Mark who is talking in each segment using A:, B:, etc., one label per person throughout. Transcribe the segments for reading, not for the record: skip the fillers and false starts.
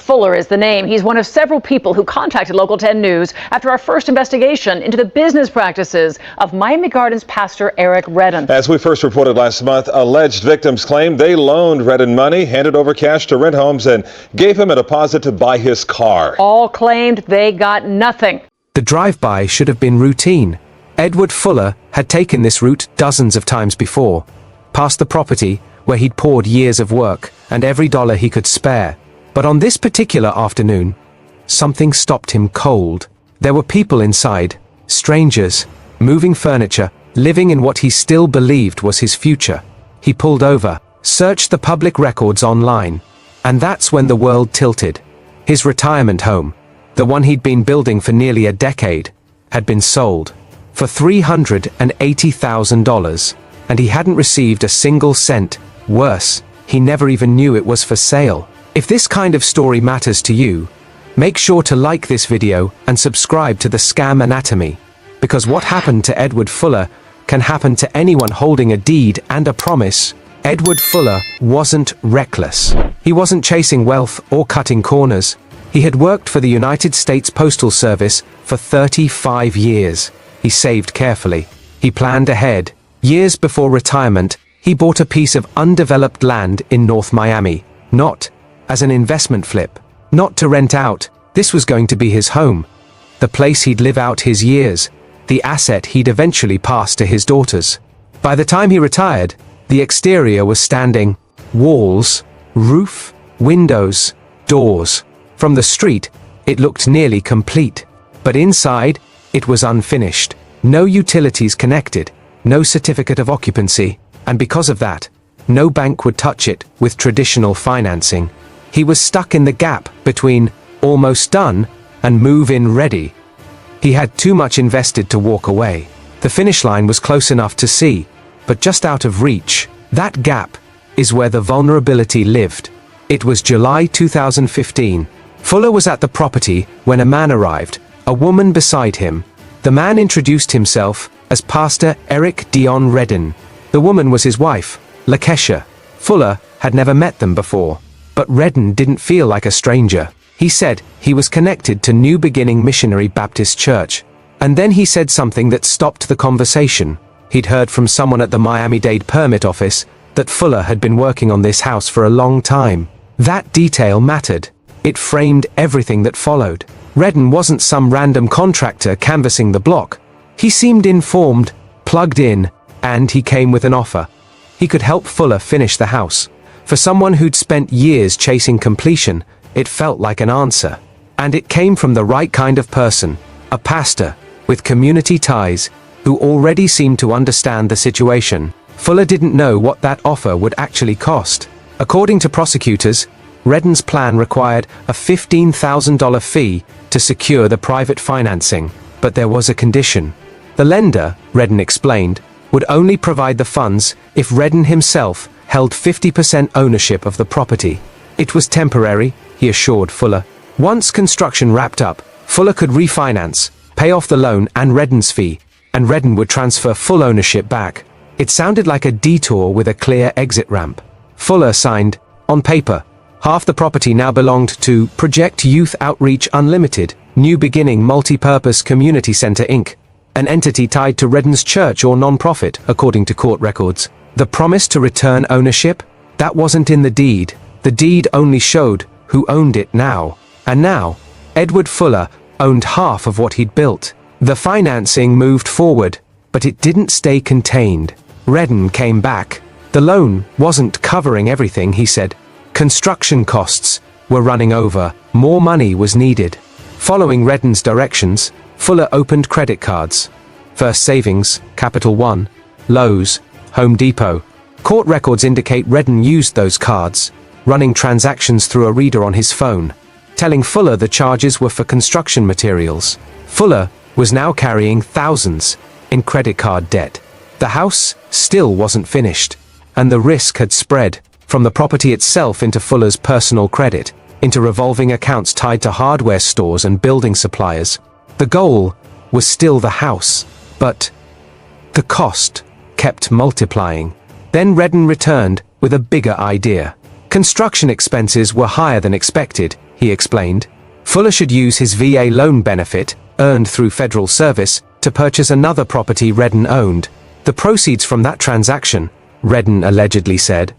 A: Fuller is the name. He's one of several people who contacted Local 10 News after our first investigation into the business practices of Miami Gardens pastor Eric Redden.
B: As we first reported last month, alleged victims claimed they loaned Redden money, handed over cash to rent homes, and gave him a deposit to buy his car.
A: All claimed they got nothing.
C: The drive-by should have been routine. Edward Fuller had taken this route dozens of times before, past the property where he'd poured years of work and every dollar he could spare. But on this particular afternoon, something stopped him cold. There were people inside, strangers, moving furniture, living in what he still believed was his future. He pulled over, searched the public records online, and that's when the world tilted. His retirement home, the one he'd been building for nearly a decade, had been sold for $380,000, and he hadn't received a single cent. Worse, he never even knew it was for sale. If this kind of story matters to you, make sure to like this video and subscribe to the Scam Anatomy, because what happened to Edward Fuller can happen to anyone holding a deed and a promise. Edward Fuller wasn't reckless. He wasn't chasing wealth or cutting corners. He had worked for the United States Postal Service for 35 years. He saved carefully. He planned ahead. Years before retirement, he bought a piece of undeveloped land in North Miami, not as an investment flip, not to rent out. This was going to be his home, the place he'd live out his years, the asset he'd eventually pass to his daughters. By the time he retired, the exterior was standing: walls, roof, windows, doors. From the street, it looked nearly complete, but inside, it was unfinished. No utilities connected, no certificate of occupancy, and because of that, no bank would touch it with traditional financing. He was stuck in the gap between almost done and move-in ready. He had too much invested to walk away. The finish line was close enough to see, but just out of reach. That gap is where the vulnerability lived. It was July 2015. Fuller was at the property when a man arrived, a woman beside him. The man introduced himself as Pastor Eric Dion Redden. The woman was his wife, Lakesha. Fuller had never met them before, but Redden didn't feel like a stranger. He said he was connected to New Beginning Missionary Baptist Church. And then he said something that stopped the conversation. He'd heard from someone at the Miami-Dade permit office that Fuller had been working on this house for a long time. That detail mattered. It framed everything that followed. Redden wasn't some random contractor canvassing the block. He seemed informed, plugged in, and he came with an offer. He could help Fuller finish the house. For someone who'd spent years chasing completion, it felt like an answer. And it came from the right kind of person, a pastor with community ties who already seemed to understand the situation. Fuller didn't know what that offer would actually cost. According to prosecutors, Redden's plan required a $15,000 fee to secure the private financing, but there was a condition. The lender, Redden explained, would only provide the funds if Redden himself held 50% ownership of the property. It was temporary, he assured Fuller. Once construction wrapped up, Fuller could refinance, pay off the loan and Redden's fee, and Redden would transfer full ownership back. It sounded like a detour with a clear exit ramp. Fuller signed. On paper, half the property now belonged to Project Youth Outreach Unlimited, New Beginning Multi-Purpose Community Center Inc., an entity tied to Redden's church or non-profit, according to court records. The promise to return ownership? That wasn't in the deed. The deed only showed who owned it now. And now, Edward Fuller owned half of what he'd built. The financing moved forward, but it didn't stay contained. Redden came back. The loan wasn't covering everything, he said. Construction costs were running over. More money was needed. Following Redden's directions, Fuller opened credit cards. First Savings, Capital One, Lowe's, Home Depot. Court records indicate Redden used those cards, running transactions through a reader on his phone, telling Fuller the charges were for construction materials. Fuller was now carrying thousands in credit card debt. The house still wasn't finished, and the risk had spread from the property itself into Fuller's personal credit, into revolving accounts tied to hardware stores and building suppliers. The goal was still the house, but the cost kept multiplying. Then Redden returned with a bigger idea. Construction expenses were higher than expected, he explained. Fuller should use his VA loan benefit, earned through Federal Service, to purchase another property Redden owned. The proceeds from that transaction, Redden allegedly said,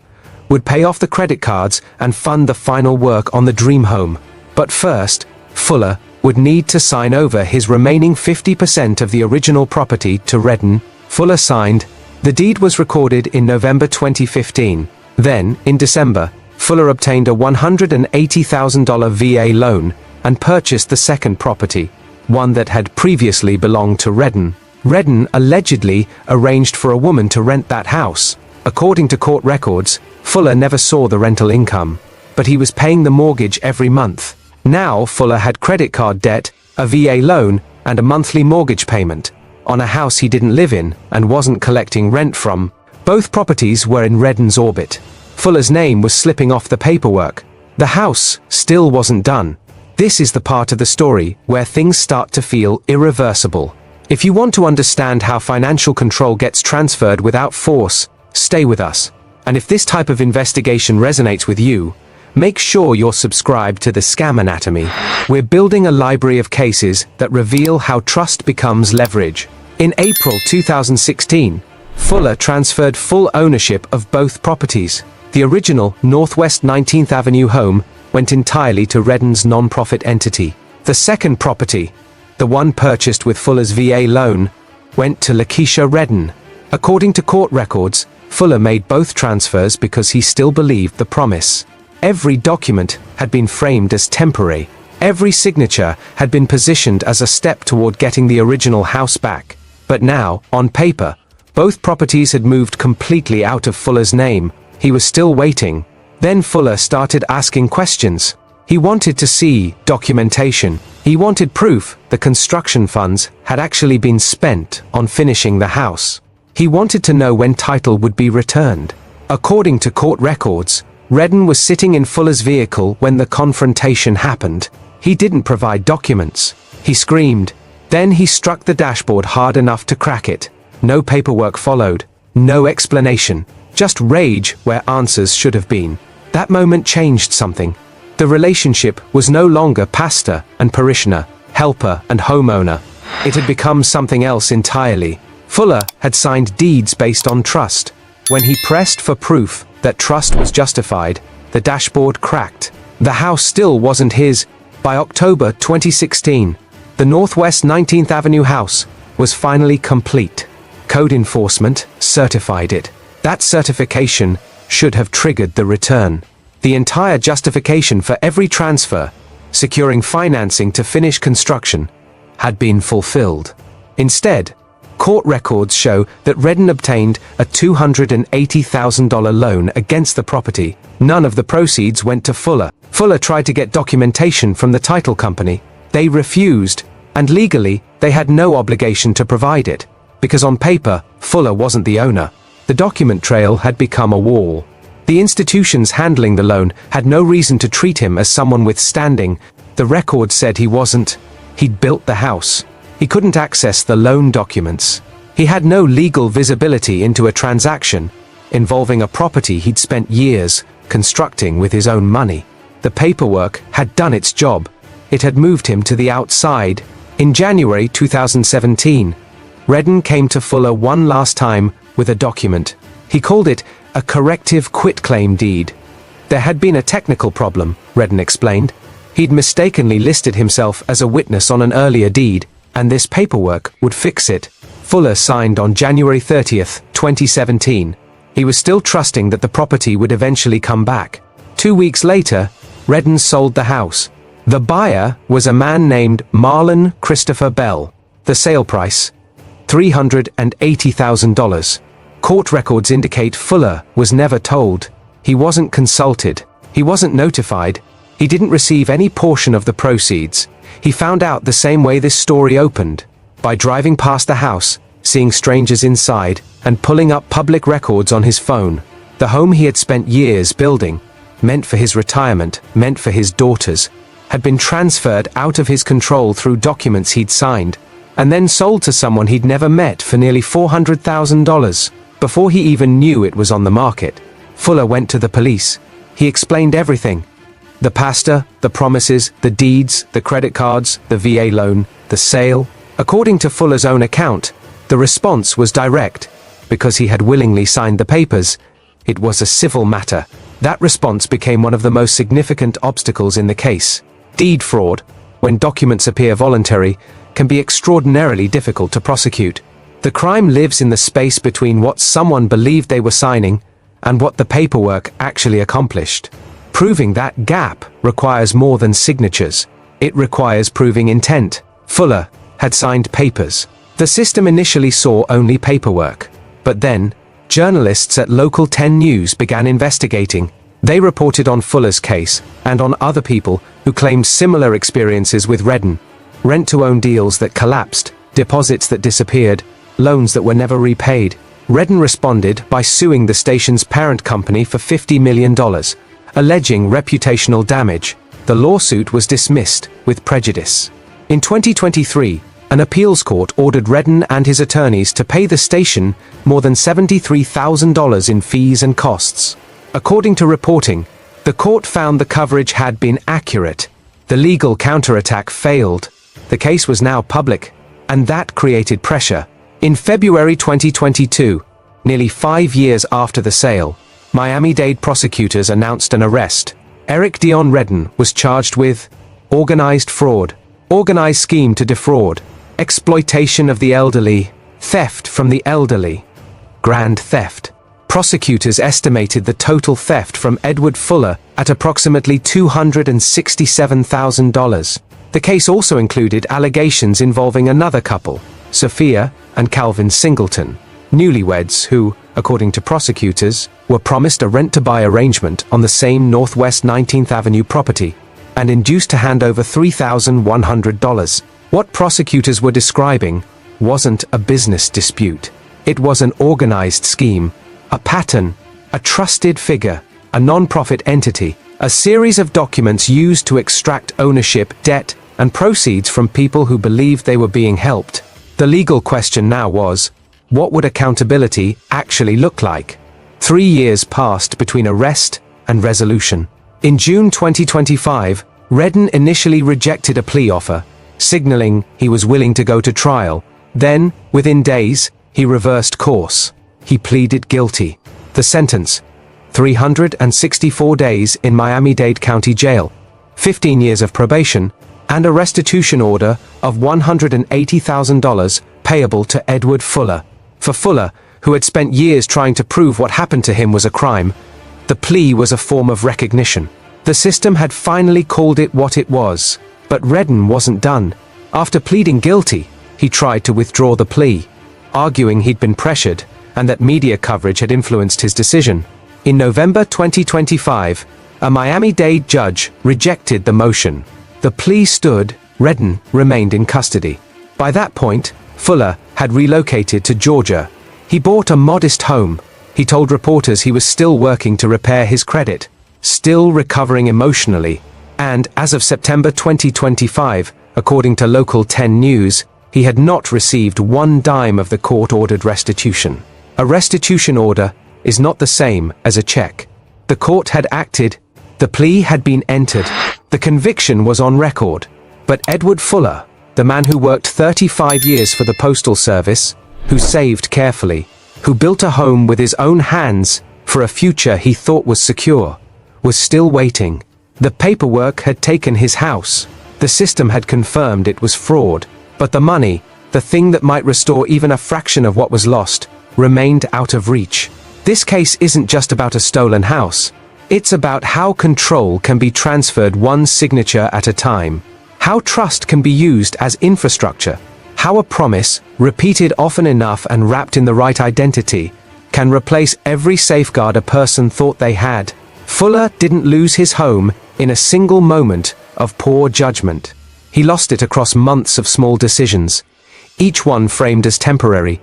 C: would pay off the credit cards and fund the final work on the dream home. But first, Fuller would need to sign over his remaining 50% of the original property to Redden. Fuller signed. The deed was recorded in November 2015. Then, in December, Fuller obtained a $180,000 VA loan and purchased the second property, one that had previously belonged to Redden. Redden allegedly arranged for a woman to rent that house. According to court records, Fuller never saw the rental income, but he was paying the mortgage every month. Now Fuller had credit card debt, a VA loan, and a monthly mortgage payment on a house he didn't live in and wasn't collecting rent from. Both properties were in Redden's orbit. Fuller's name was slipping off the paperwork. The house still wasn't done. This is the part of the story where things start to feel irreversible. If you want to understand how financial control gets transferred without force, stay with us. And if this type of investigation resonates with you, make sure you're subscribed to the Scam Anatomy. We're building a library of cases that reveal how trust becomes leverage. In April 2016, Fuller transferred full ownership of both properties. The original Northwest 19th Avenue home went entirely to Redden's non-profit entity. The second property, the one purchased with Fuller's VA loan, went to Lakeisha Redden. According to court records, Fuller made both transfers because he still believed the promise. Every document had been framed as temporary. Every signature had been positioned as a step toward getting the original house back. But now, on paper, both properties had moved completely out of Fuller's name. He was still waiting. Then Fuller started asking questions. He wanted to see documentation. He wanted proof the construction funds had actually been spent on finishing the house. He wanted to know when title would be returned. According to court records, Redden was sitting in Fuller's vehicle when the confrontation happened. He didn't provide documents. He screamed. Then he struck the dashboard hard enough to crack it. No paperwork followed. No explanation. Just rage where answers should have been. That moment changed something. The relationship was no longer pastor and parishioner, helper and homeowner. It had become something else entirely. Fuller had signed deeds based on trust. When he pressed for proof that trust was justified, the dashboard cracked. The house still wasn't his. By October 2016, the Northwest 19th Avenue house was finally complete. Code enforcement certified it. That certification should have triggered the return. The entire justification for every transfer, securing financing to finish construction, had been fulfilled. Instead, court records show that Redden obtained a $280,000 loan against the property. None of the proceeds went to Fuller. Fuller tried to get documentation from the title company. They refused, and legally, they had no obligation to provide it, because on paper, Fuller wasn't the owner. The document trail had become a wall. The institutions handling the loan had no reason to treat him as someone with standing. The record said he wasn't. He'd built the house. He couldn't access the loan documents. He had no legal visibility into a transaction involving a property he'd spent years constructing with his own money. The paperwork had done its job. It had moved him to the outside. In January 2017, Redden came to Fuller one last time with a document. He called it a corrective quitclaim deed. There had been a technical problem, Redden explained. He'd mistakenly listed himself as a witness on an earlier deed, and this paperwork would fix it. Fuller signed on January 30th, 2017. He was still trusting that the property would eventually come back. 2 weeks later, Redden sold the house. The buyer was a man named Marlon Christopher Bell. The sale price, $380,000. Court records indicate Fuller was never told. He wasn't consulted. He wasn't notified. He didn't receive any portion of the proceeds. He found out the same way this story opened, by driving past the house, seeing strangers inside, and pulling up public records on his phone. The home he had spent years building, meant for his retirement, meant for his daughters, had been transferred out of his control through documents he'd signed, and then sold to someone he'd never met for nearly $400,000. Before he even knew it was on the market, Fuller went to the police. He explained everything. The pastor, the promises, the deeds, the credit cards, the VA loan, the sale. According to Fuller's own account, the response was direct. Because he had willingly signed the papers, it was a civil matter. That response became one of the most significant obstacles in the case. Deed fraud, when documents appear voluntary, can be extraordinarily difficult to prosecute. The crime lives in the space between what someone believed they were signing and what the paperwork actually accomplished. Proving that gap requires more than signatures. It requires proving intent. Fuller had signed papers. The system initially saw only paperwork. But then, journalists at Local 10 News began investigating. They reported on Fuller's case and on other people who claimed similar experiences with Redden. Rent-to-own deals that collapsed, deposits that disappeared, loans that were never repaid. Redden responded by suing the station's parent company for $50 million, alleging reputational damage. The lawsuit was dismissed with prejudice. In 2023, an appeals court ordered Redden and his attorneys to pay the station more than $73,000 in fees and costs. According to reporting, the court found the coverage had been accurate. The legal counterattack failed. The case was now public, and that created pressure. In February 2022, nearly 5 years after the sale, Miami-Dade prosecutors announced an arrest. Eric Dion Redden was charged with organized fraud, organized scheme to defraud, exploitation of the elderly, theft from the elderly, grand theft. Prosecutors estimated the total theft from Edward Fuller at approximately $267,000. The case also included allegations involving another couple, Sophia and Calvin Singleton, newlyweds who, according to prosecutors, were promised a rent-to-buy arrangement on the same Northwest 19th Avenue property and induced to hand over $3,100. What prosecutors were describing wasn't a business dispute. It was an organized scheme, a pattern, a trusted figure, a non-profit entity, a series of documents used to extract ownership, debt, and proceeds from people who believed they were being helped. The legal question now was, what would accountability actually look like? 3 years passed between arrest and resolution. In June 2025, Redden initially rejected a plea offer, signaling he was willing to go to trial. Then, within days, he reversed course. He pleaded guilty. The sentence: 364 days in Miami-Dade County Jail, 15 years of probation, and a restitution order of $180,000 payable to Edward Fuller. For Fuller, who had spent years trying to prove what happened to him was a crime, the plea was a form of recognition. The system had finally called it what it was. But Redden wasn't done. After pleading guilty, he tried to withdraw the plea, arguing he'd been pressured and that media coverage had influenced his decision. In November 2025, a Miami-Dade judge rejected the motion. The plea stood. Redden remained in custody. By that point, Fuller had relocated to Georgia. He bought a modest home. He told reporters he was still working to repair his credit, still recovering emotionally. And as of September 2025, according to Local 10 News, he had not received one dime of the court-ordered restitution. A restitution order is not the same as a check. The court had acted. The plea had been entered. The conviction was on record. But Edward Fuller, the man who worked 35 years for the Postal Service, who saved carefully, who built a home with his own hands for a future he thought was secure, was still waiting. The paperwork had taken his house. The system had confirmed it was fraud. But the money, the thing that might restore even a fraction of what was lost, remained out of reach. This case isn't just about a stolen house. It's about how control can be transferred one signature at a time. How trust can be used as infrastructure. How a promise, repeated often enough and wrapped in the right identity, can replace every safeguard a person thought they had. Fuller didn't lose his home in a single moment of poor judgment. He lost it across months of small decisions, each one framed as temporary,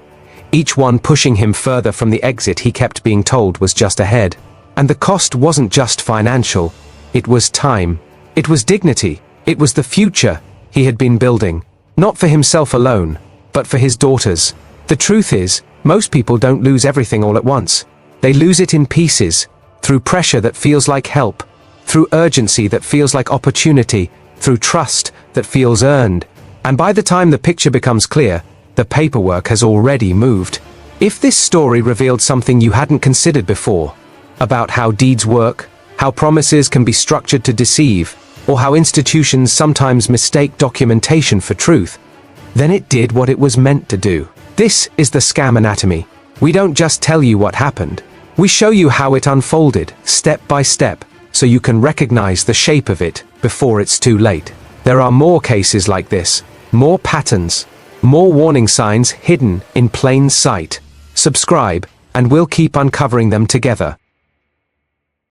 C: each one pushing him further from the exit he kept being told was just ahead. And the cost wasn't just financial, it was time. It was dignity. It was the future he had been building, not for himself alone, but for his daughters. The truth is, most people don't lose everything all at once. They lose it in pieces, through pressure that feels like help, through urgency that feels like opportunity, through trust that feels earned. And by the time the picture becomes clear, the paperwork has already moved. If this story revealed something you hadn't considered before, about how deeds work, how promises can be structured to deceive, or how institutions sometimes mistake documentation for truth, then it did what it was meant to do. This is the Scam Anatomy. We don't just tell you what happened. We show you how it unfolded, step by step, so you can recognize the shape of it before it's too late. There are more cases like this, more patterns, more warning signs hidden in plain sight. Subscribe, and we'll keep uncovering them together.